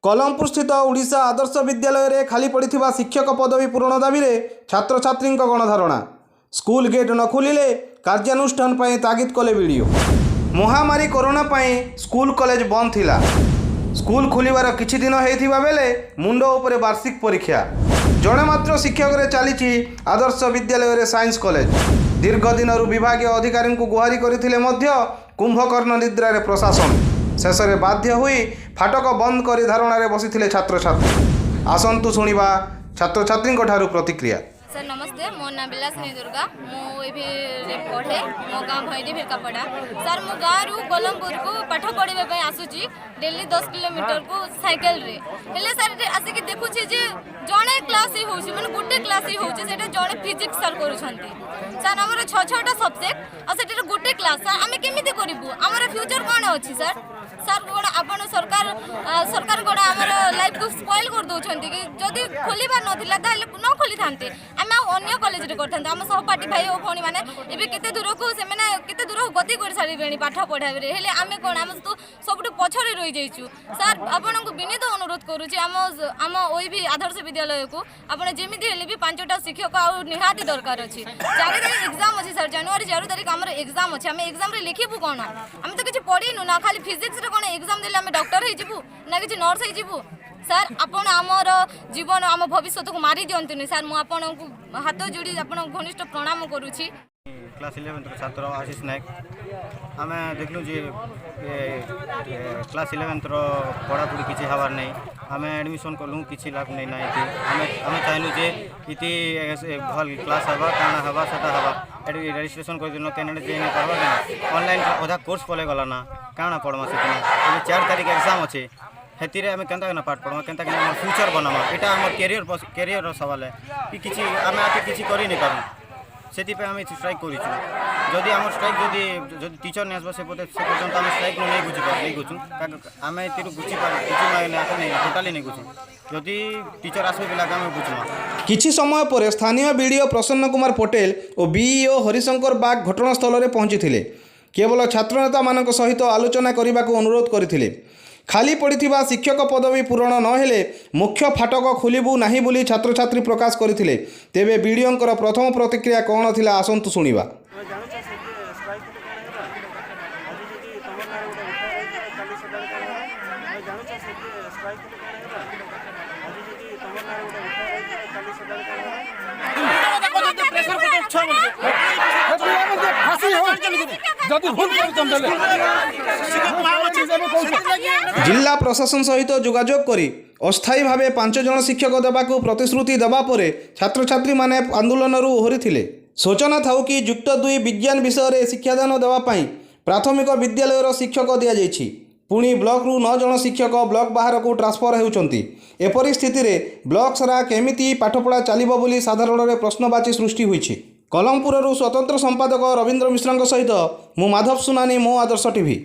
कलमपुर स्थित ओडिशा आदर्श विद्यालय रे खाली पड़िथिबा शिक्षक पदवी पूरण दाबी रे छात्र छात्री गणधारणा। स्कूल गेट न खोलिले कार्यानुष्ठान पई तागिद कले वीडियो। महामारी कोरोना पई स्कूल कॉलेज बंद थिला। स्कूल खोलिबार किछि दिन हेथिबा बेले मुंड उपरे वार्षिक परीक्षा। जणे मात्र शिक्षक रे चलीछि आदर्श विद्यालय रे साइंस कॉलेज। दीर्घ दिन विभागीय अधिकारी को गुहारी करथिले मध्य कुंभकर्ण निद्रा रे प्रशासन। शेष में बाध्य हुई फाटक बंद कर धारणा बसी छात्र छात्री। आसतु शुणा छात्र छात्री प्रतिक्रिया। सर नमस्ते, मो ना विलासिनी दुर्गा। मुझे पढ़े मो गाँव भैरी भिरकापड़ा। सर मो गाँव रु कलमपुर को पाठ पढ़ाई आसूची डेली 10 किलोमीटर को साइकेल रे। हेले सर आसिक देखुची जे जड़े क्लास ही होची माने गोटे क्लास ही होची सेटा जड़े फिजिक्स सर करूछंती। सर हमर 6-6टा सब्जेक्ट आ सेटा गोटे क्लास सर आमे केमिति करिवु? हमर फ्यूचर कोन अछि सर? सर गोड़ आपण सरकार गोड़ हमर लाइफ को स्पॉइल कर दोछंती कि जदी खोलिबा नथिला ताले न खोली थांते आमे अन्य कॉलेज रे करथांते। हम सहपाठी भाई ओ भणी माने एबे केते दूर को से माने केते दूर गति कर सारी बेणी पाठ पढाबे रे। हेले आमे कोन हम तो सबटु पछरे रहि जाइछु। सर आपण को विनीत अनुरोध करूची हम ओई भी आदर्श विद्यालय को आपण जेमिति हेले भी 5टा शिक्षक आ निहाती दरकार अछि। 4 तारिख एग्जाम अछि सर, जनवरी 4 तारिख हमर एग्जाम अछि। हम एग्जाम रे लिखिबु कोन? हम तो किछि पढिनु ना, खाली फिजिक्स रे कोन एग्जाम देले हम डॉक्टर हे जिबु ना किछि नर्स हे जिबु? सर आपण आमर जीवन आम भविष्य को मारी दियंतुनी सर। मु आपण को हाथ जोड़ी आपण घनिष्ठ प्रणाम करूची। क्लास 11 छात्र आशीष नायक। आम देखलु जे क्लास 11 पढ़ापढ़ी किसी हबार नहीं। आम एडमिशन कलु किसी लाभ नहीं ना। आम चाहलु जे इति भल क्लास हवा काना हवा सेटा हवा एडी रजिस्ट्रेशन कर दिन कैनेडा जे नहीं करबा ना ऑनलाइन अधा कोर्स पले गला ना काना पढ़मा से 4 तारिख एग्जाम अच्छे। हेती आम केन्ता पाठ पढ़मा केन्ता फ्यूचर बनामा एटा हमर कैरियर सवाल है कि किसी आम आके किसी कर नहीं पारूँ से आम स्ट्राइक करूँ। जदि आम स्ट्राइक जदि टीचर नहीं आसबा से पर्यंत आम स्ट्राइक नहीं गुचु आम ये गुची टोटाली नहीं गुचु। जदि टीचर आसबे पिला आम गुचुमा। किछि समय पर स्थानीय बीडीओ प्रसन्न कुमार पटेल और बीईओ हरिशंकर बाग घटनास्थल में पहुंची केवल छात्र नेता मान सहित आलोचना करने को अनुरोध करथिले। खाली पड़िथिबा शिक्षक पदवी पूरण न हेले मुख्य फाटक खोलिबु नाही बोली छात्र छात्री प्रकाश करथिले। तेबे बीडीओंकर प्रथम प्रतिक्रिया कौन थिला आसंतु शुणिबा। जिला प्रशासन सहित जोगाजोग करी अस्थायी भाव 5 जन शिक्षक देवाकू प्रतिश्रुति देवा परे छात्र छात्री माने आंदोलन ओहरी थिले। सूचना थाउ कि युक्त 2 विज्ञान विषय में शिक्षादान देवाई प्राथमिक विद्यालय शिक्षक दि जाइछि। पुणी ब्लॉक रु 9 जन शिक्षक ब्लॉक बाहर को ट्रांसफर होउचंती। एपरि स्थिति रे ब्लॉक सारा केमिति पाठपढ़ा चलिबो बोली साधारण रे प्रश्नवाची सृष्टि होइछि। कलमपुर स्वतंत्र संपादक रवींद्र मिश्र सहित मु माधव सुनानी, मो आदर्श टीवी।